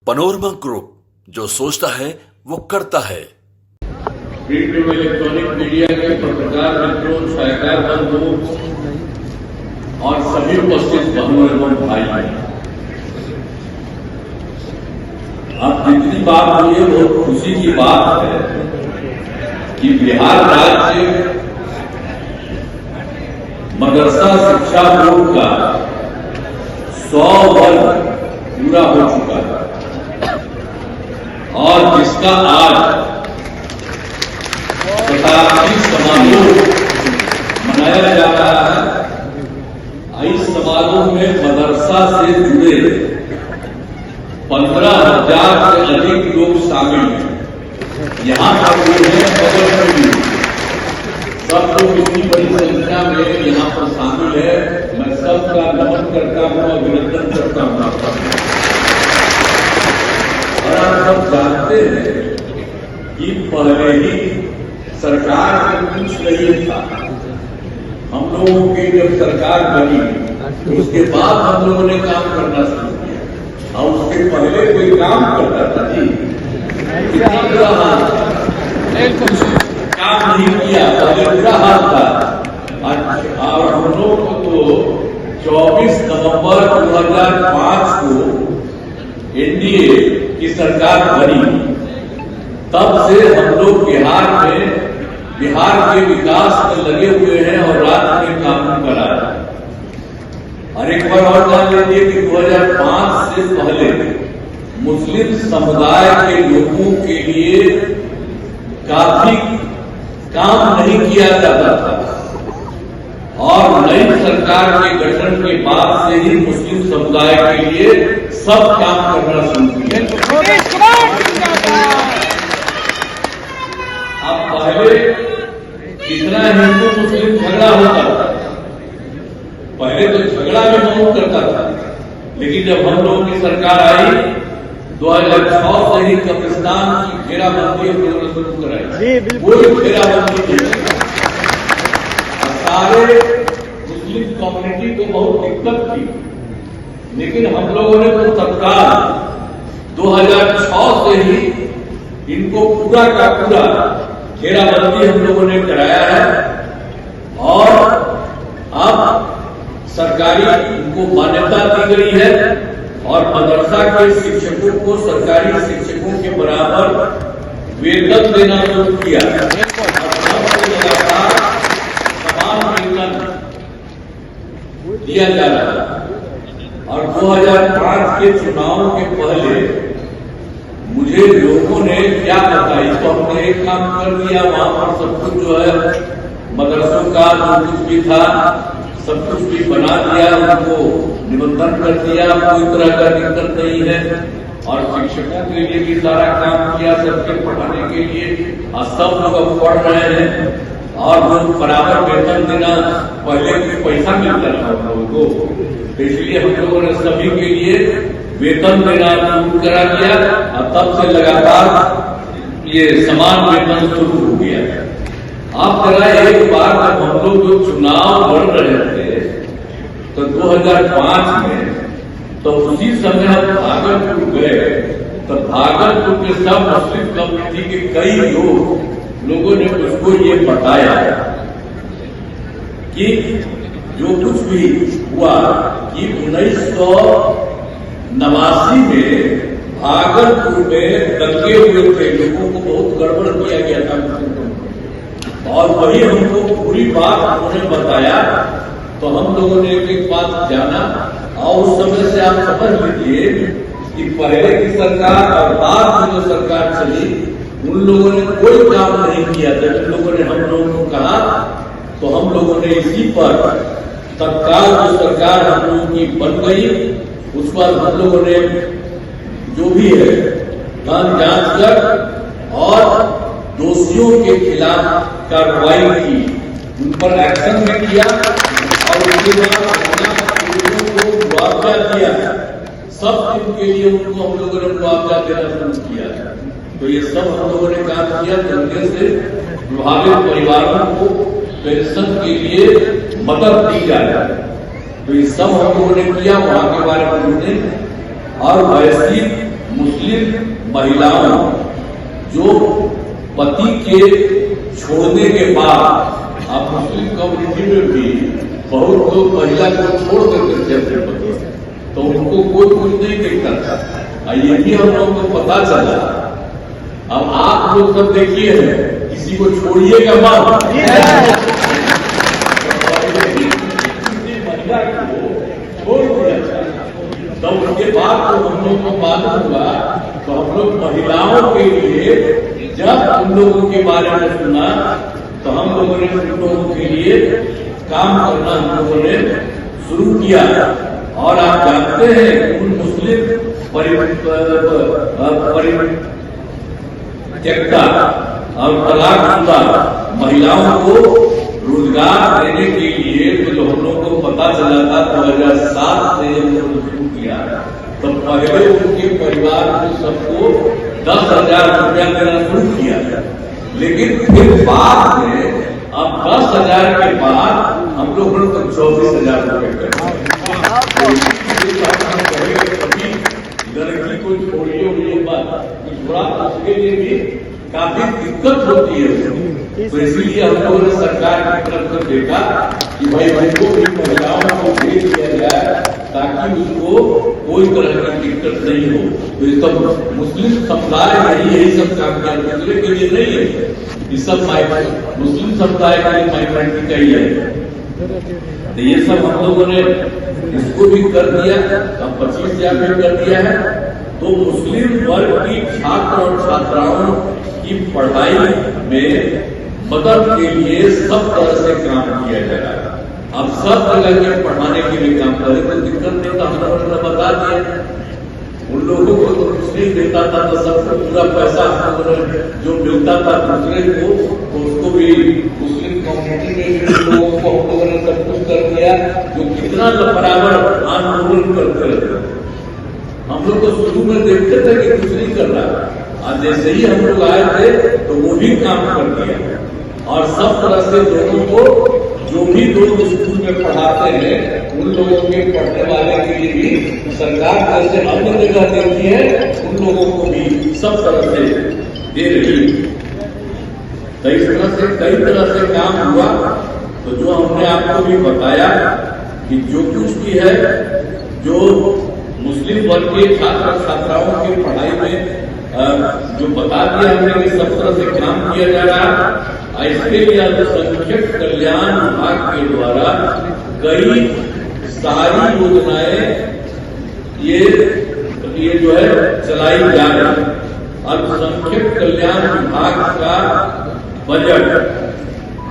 Panorama group, जो सोचता है वो करता है। प्रिंट एवं इलेक्ट्रॉनिक मीडिया के पत्रकार मित्रों, छायाकार बंधुओं और सभी उपस्थित बहनों एवं भाई, अब जितनी बात हुई है बहुत खुशी की बात है कि बिहार राज्य मदरसा शिक्षा बोर्ड का 100 वर्ष पूरा हो चुका है और जिसका आज शताब्दी समारोह मनाया जा रहा है। इस समारोह में मदरसा से जुड़े 15,000 से अधिक लोग शामिल हैं। यहाँ पर जो है बगल सब लोग इतनी बड़ी संख्या में यहाँ पर शामिल है। मैं सबका नमन करता हूँ, अभिनंदन करता हूँ। और आप सब जानते हैं कि पहले ही सरकार में कुछ नहीं था। हम लोगों की जब सरकार बनी तो उसके बाद हम लोगों ने काम करना शुरू किया और उसके पहले कोई काम करता था जी कितना बुरा हाल काम नहीं किया, पहले बुरा हाल था। और हम लोग को 24 नवंबर 2005 को एनडीए की सरकार बनी, तब से हम लोग बिहार के विकास में लगे हुए हैं और राज्य में काम करा रहे हैं। और एक बार और जान लीजिए कि 2005 से पहले मुस्लिम समुदाय के लोगों के लिए काफी काम नहीं किया जाता था और नई सरकार के गठन के बाद से ही मुस्लिम समुदाय के लिए सब काम करना शुरू किया। अब पहले कितना हिंदू मुस्लिम झगड़ा होता था, पहले तो झगड़ा भी बहुत करता था, लेकिन जब हम लोगों की सरकार आई 2006 से ही कब्रिस्तान की घेराबंदी हम लोगों ने शुरू कराई। कोई घेराबंदी नहीं, सारे मुस्लिम कम्युनिटी को बहुत दिक्कत थी, लेकिन हम लोगों ने तो तत्काल 2006 से ही इनको पूरा का पूरा घेराबंदी हम लोगों ने कराया है और अब सरकारी उनको मान्यता दी गई है और मदरसा के शिक्षकों को सरकारी शिक्षकों के बराबर वेतन देना शुरू किया और लगातार समान वेतन दिया जा रहा है। और 2005 के चुनाव के पहले मुझे लोगों ने क्या बताई, तो हमने एक काम कर दिया, वहां पर सब कुछ जो है मदरसों का जो कुछ भी था सब कुछ भी बना दिया, उनको निबंधन कर दिया, कोई तरह का दिक्कत नहीं है। और शिक्षकों के लिए भी सारा काम किया, सबके पढ़ाने के लिए, और सब लोग अब पढ़ रहे हैं और जो बराबर वेतन देना, पहले कुछ पैसा मिलता था हम लोगों को, तो इसलिए हम लोगों ने सभी के लिए वेतन देना शुरू करा दिया और तब से लगातार ये समान वेतन शुरू हो गया। आप जरा एक बार जब हम लोग जो चुनाव लड़ रहे थे तो 2005 में, तो उसी समय हम भागलपुर गए, तो भागलपुर के सब मुस्लिम कम्युनिटी के कई लोगों ने उसको ये बताया कि जो कुछ भी हुआ कि 1989 में भागलपुर में दंगे हुए थे, लोगों को बहुत गड़बड़ किया गया था और वही हमको पूरी बात उन्होंने बताया। तो हम लोगों ने एक बात जाना और उस समय से आप समझ लीजिए कि पहले की सरकार और बाद में जो सरकार चली उन लोगों ने कोई काम नहीं किया था। जिन लोगों ने हम लोगों को कहा तो हम लोगों ने इसी पर तत्काल जो सरकार हम लोगों की बन गई उस पर हम लोगों ने जो भी है जांच कर और दोषियों के खिलाफ कार्रवाई की, उन पर एक्शन भी किया और उसके बाद को मुआवजा दिया। सब दिन के लिए उनको हम लोगों ने मुआवजा देना शुरू किया। तो ये सब हम लोगों ने काम किया। दंगे से प्रभावित परिवारों को पेंशन के लिए मदद दी जाए, तो ये सब हम लोगों ने किया। वहां के बारे में हमने और वैश्विक मुस्लिम महिलाओं जो पति के छोड़ने के बाद, आप मुस्लिम कम्युनिटी में भी बहुत लोग महिला को छोड़ देते थे अपने पति, तो उनको कोई कुछ नहीं देखता था। ये भी हम लोगों को पता चला। अब आप लोग सब देखिए, किसी को छोड़िएगा मत, महिला को छोड़ दिया जाए। तो उसके बाद तो हम लोग को मालूम हुआ, तो हम लोग महिलाओं के लिए जब उन लोगों के बारे में सुना, तो हम लोगों ने उन लोगों के लिए काम करना हम लोगों ने शुरू किया। और आप जानते हैं उन मुस्लिम परित्यक्ता और तलाकशुदा महिलाओं को रोजगार देने के लिए जो हम लोगों को पता चला था 2007 से हम लोग शुरू किया, तो पहले उनके परिवार को सबको 10,000 रुपया देना शुरू किया। लेकिन फिर बाद में अब 10,000 के बाद हम लोगों ने तो 24,000 रुपये कर लड़की को छोड़िए हुई बात, थोड़ा उसके लिए भी काफी दिक्कत होती है। तो इसीलिए हम लोगों ने सरकार की तरफ से देखा कि भाई उनको भी महिलाओं को दे दिया जाए ताकि उसको कोई तरह की दिक्कत नहीं हो। तो ये सब मुस्लिम समुदाय में यही सब काम किया, दूसरे के लिए नहीं है। ये सब मुस्लिम समुदाय के लिए माइनॉरिटी का ही है। तो ये सब हम लोगों ने इसको भी कर दिया। अब 25,000 में कर दिया है। तो मुस्लिम वर्ग की छात्र और छात्राओं की पढ़ाई में मदद के लिए सब तरह से काम किया जा रहा है। अब सब जगह के पढ़ाने के लिए काम करें तो दिक्कत नहीं, तो हम लोगों ने बता दिया। उन लोगों को तो कुछ नहीं देता था, तो सबको पूरा पैसा जो मिलता था दूसरे को, तो उसको भी मुस्लिम कम्युनिटी में भी लोगों को हम लोगों ने सब कुछ कर दिया। जो कितना बराबर आंदोलन करते रहते, हम लोग तो शुरू में देखते थे कि कुछ नहीं कर रहा। आज जैसे ही हम लोग आए थे तो वो भी काम कर दिया। और सब तरह से लोगों को जो भी लोग स्कूल में पढ़ाते हैं उन लोगों के पढ़ने वाले के लिए भी सरकार जैसे अन्य जगह देती है, उन लोगों को भी सब तरह से दे रही है। कई तरह से काम हुआ। तो जो हमने आपको भी बताया कि जो कुछ भी है, जो मुस्लिम वर्ग के छात्र छात्राओं की पढ़ाई में जो बता दिया हमने कि सब तरह से काम किया जा रहा है। इसके लिए अल्पसंख्यक कल्याण विभाग के द्वारा कई सारी योजनाएं ये जो है चलाई जा रही है। अल्पसंख्यक कल्याण विभाग का बजट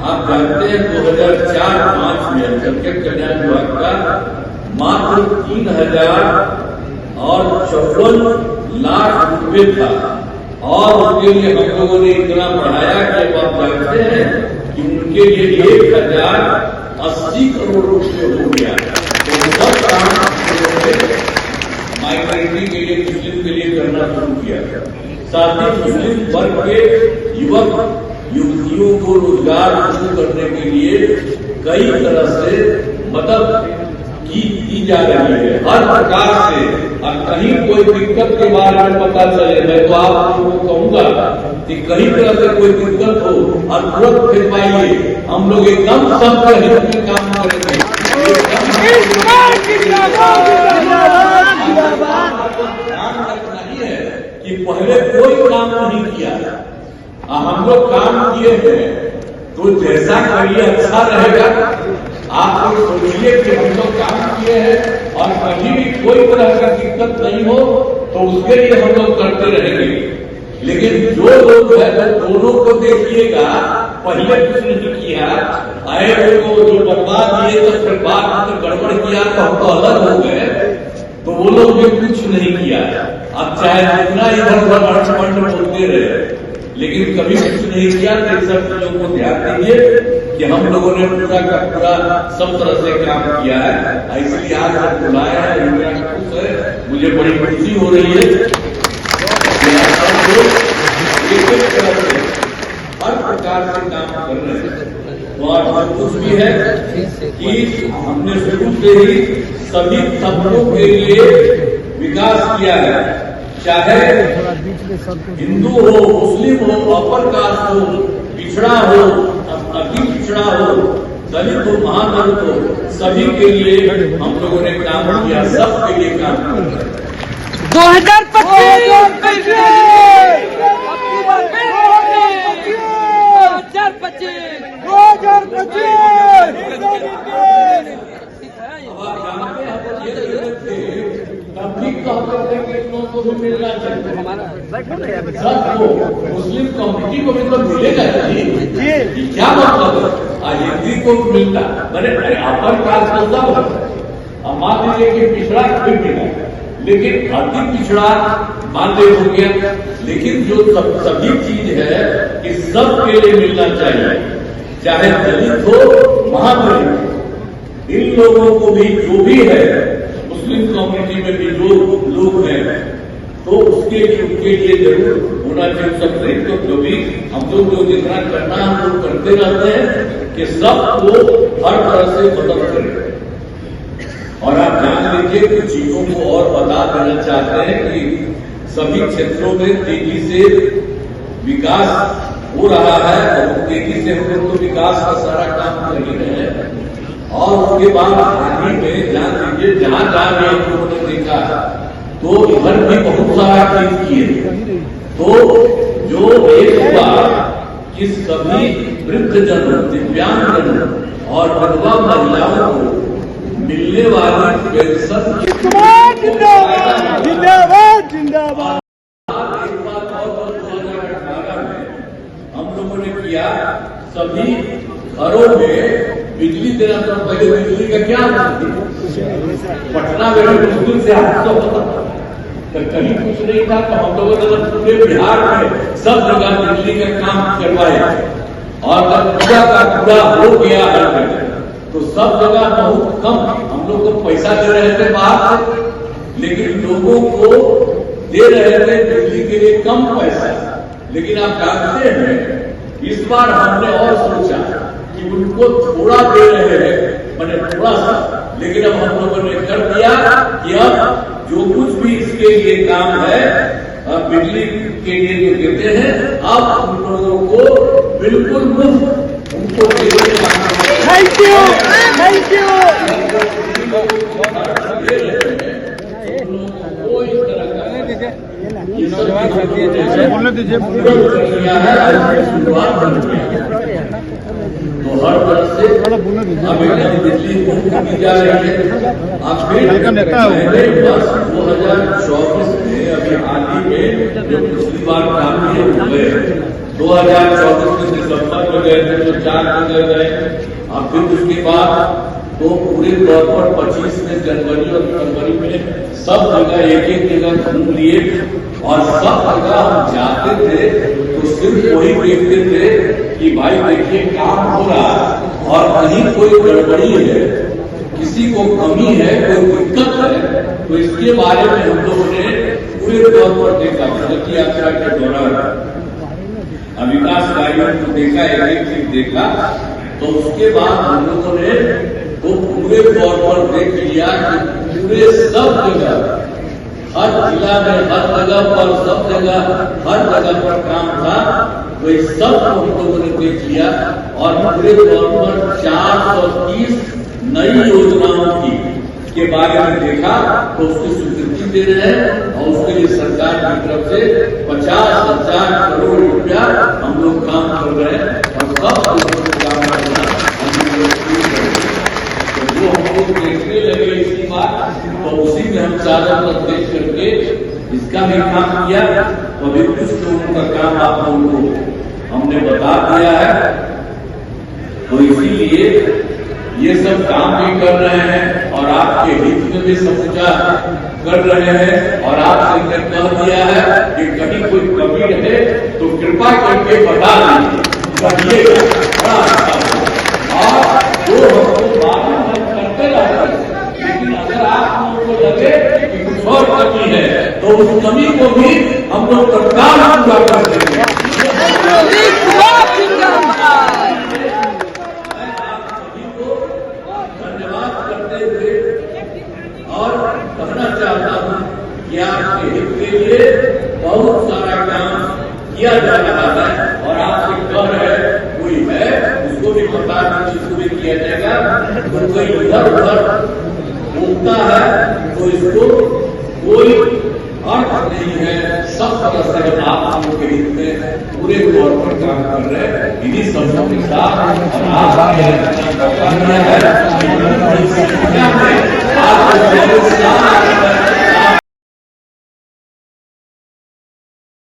आप जानते हैं 2004-05 में अल्पसंख्यक कल्याण विभाग का मात्र 3,054 लाख रुपए था। और उसके लिए हम लोगों ने इतना बढ़ाया कि आप जानते हैं कि उनके लिए 1,080 करोड़ रुपए हो गया। तो सब काम माइनॉरिटी के लिए, मुस्लिम के लिए करना शुरू किया। साथ ही मुस्लिम वर्ग के युवक युवतियों को रोजगार शुरू करने के लिए कई तरह से मदद की जा रही है, हर प्रकार से। और कहीं कोई दिक्कत के बारे में पता चले, मैं तो आप लोगों को कहूंगा कि कहीं तरह से कोई दिक्कत हो और तुरंत फिरवाइए, हम लोग एकदम सबके हित में काम करेंगे। नहीं है कि पहले कोई काम नहीं किया, हम लोग काम किए हैं, तो जैसा करिए अच्छा रहेगा। आप लोग सोचिए कि हम लोग काम किए हैं और कहीं भी कोई तरह का दिक्कत नहीं हो, तो उसके लिए हम लोग करते रहेंगे। लेकिन जो लोग है दोनों को देखिएगा, पहले कुछ नहीं किया, आए को जो बर्बाद किए तो फिर बाद में गड़बड़ किया तो हम तो अलग हो गए, तो वो लोग भी कुछ नहीं किया। अब चाहे जितना इधर उधर फंड बोलते रहे, लेकिन कभी कुछ नहीं किया। तो इन सब चीजों को ध्यान दीजिए कि हम लोगों ने पूरा का पूरा सब तरह से काम किया है। इसलिए आज हम बुलाए हैं, खुश है, मुझे बड़ी खुशी हो रही है कि आप लोग एक तरह से हर प्रकार से काम कर रहे हैं। और कुछ भी है कि हमने शुरू से ही सभी तबकों के लिए विकास किया है, चाहे हिंदू हो, मुस्लिम हो, अपर कास्ट हो, पिछड़ा हो, अति पिछड़ा हो, दलित हो, महादलित हो, सभी के लिए हम लोगों ने काम किया, सबके लिए काम किया। 2025 को भी मिलना चाहिए, सबको, मुस्लिम कम्युनिटी को भी तो मिलेगा जी। क्या मतलब है? आज हिंदी को मिलता, मैंने अपन कास्ट को सब मान लीजिए कि पिछड़ा भी मिला, लेकिन अति पिछड़ा मान ले हो गया, लेकिन जो सभी चीज है कि सबके लिए मिलना चाहिए, चाहे दलित हो, महादलित, इन लोगों को भी जो भी है, मुस्लिम कम्युनिटी में भी जो लोग हैं, तो उसके लिए जरूर होना चाहिए सबसे। तो कभी हम लोग जो जितना करना हम लोग करते रहते हैं कि सबको हर तरह से मदद करें। और आप जान लीजिए कि चीजों को और बता देना चाहते हैं कि सभी क्षेत्रों में तेजी से विकास हो रहा है, और तेजी से हम लोग तो विकास का सारा काम कर ही रहे हैं। और उसके बाद हाल ही में जान लीजिए जहां जहां भी हम लोगों ने देखा तो इधर भी बहुत सारा चीज किए। तो जो एक हुआ कि सभी वृद्धजन, दिव्यांगजन और विधवा महिलाओं को मिलने वाली पेंशन जिंदाबाद जिंदाबाद। एक बात और 2018 में हम लोगों ने किया, सभी घरों में बिजली देना। तो पहले बिजली का क्या पटना में मुश्किल से हाथ तो कहीं कुछ नहीं था, तो हम लोगों ने पूरे बिहार में सब जगह बिजली का काम करवाए, और जब पूरा का पूरा हो गया हर जगह, तो सब जगह बहुत कम हम लोग को पैसा दे रहे थे बाहर से, लेकिन लोगों को दे रहे थे बिजली के लिए कम पैसा। लेकिन आप जानते हैं इस बार हमने और सोचा कि उनको थोड़ा दे रहे हैं, मैंने थोड़ा सा, लेकिन अब हम लोगों ने कर दिया कि अब जो कुछ भी इसके लिए काम है, बिजली के लिए जो देते हैं, अब उन लोगों को बिल्कुल मुफ्त उनको थैंक यू थैंक यू। कोई तरह का बोलने दीजिए। शुरुआत कर दिया, तो हर तरह से अभी बिजली दी जा रही है। अब फिर पहले वर्ष 2024 में अभी हाल ही में जो पिछली बार काम किए हुए 2024 में दिसंबर में गए थे, तो 4 जगह गए। अब फिर उसके बाद तो पूरे तौर पर 25 में जनवरी और फरवरी में सब जगह एक जगह घूम लिए, और सब जगह हम जाते थे तो सिर्फ वही देखते थे कि भाई देखिए काम हो रहा है, और कहीं कोई गड़बड़ी है, किसी को कमी है, कोई दिक्कत है, तो इसके बारे में हम लोगों ने पूरे तौर पर देखा। प्रगति यात्रा के दौरान विकास कार्यों को देखा, एक चीज देखा, तो उसके बाद हम लोगों ने तो पूरे तौर पर देख लिया कि पूरे सब जगह, हर जिला में, हर जगह पर, सब जगह, हर जगह पर काम था, तो इस सब को हम लोगों ने देख लिया, और पूरे तौर पर 430 नई योजनाओं की के बारे में देखा, तो उसकी स्वीकृति दे रहे हैं, और उसके लिए सरकार की तरफ से 50,000 करोड़ रुपया हम लोग काम कर रहे हैं, और सब काम करना हम लोग जो हम लोग देखने लगे इसकी बात, तो उसी में हम चारों तरफ देख करके इसका भी काम किया। तो अभी कुछ लोगों का काम आप लोगों को हमने बता दिया है, तो इसीलिए ये सब काम भी कर रहे हैं, और आपके हित में भी समझा कर रहे हैं, और आपसे हमने कह दिया है कि कहीं कोई कमी रहे तो कृपा करके बता दीजिए, और जो हमको मालूम हम करते रहते हैं, लेकिन अगर आप लोगों को लगे कि कुछ और कमी है, तो उस कमी को भी हम लोग तत्काल पूरा कर देंगे। धन्यवाद करते हुए और कहना चाहता हूं कि आपके हित के लिए बहुत सारा काम किया जा रहा है और आपसे डर है कोई है उसको भी पता है जिसको भी किया जाएगा तो कोई इधर उधर बोलता है तो इसको कोई अर्थ नहीं है। सब तरह से आप लोग के हित में पूरे तौर पर काम कर रहे हैं इन्हीं शब्दों के साथ और आप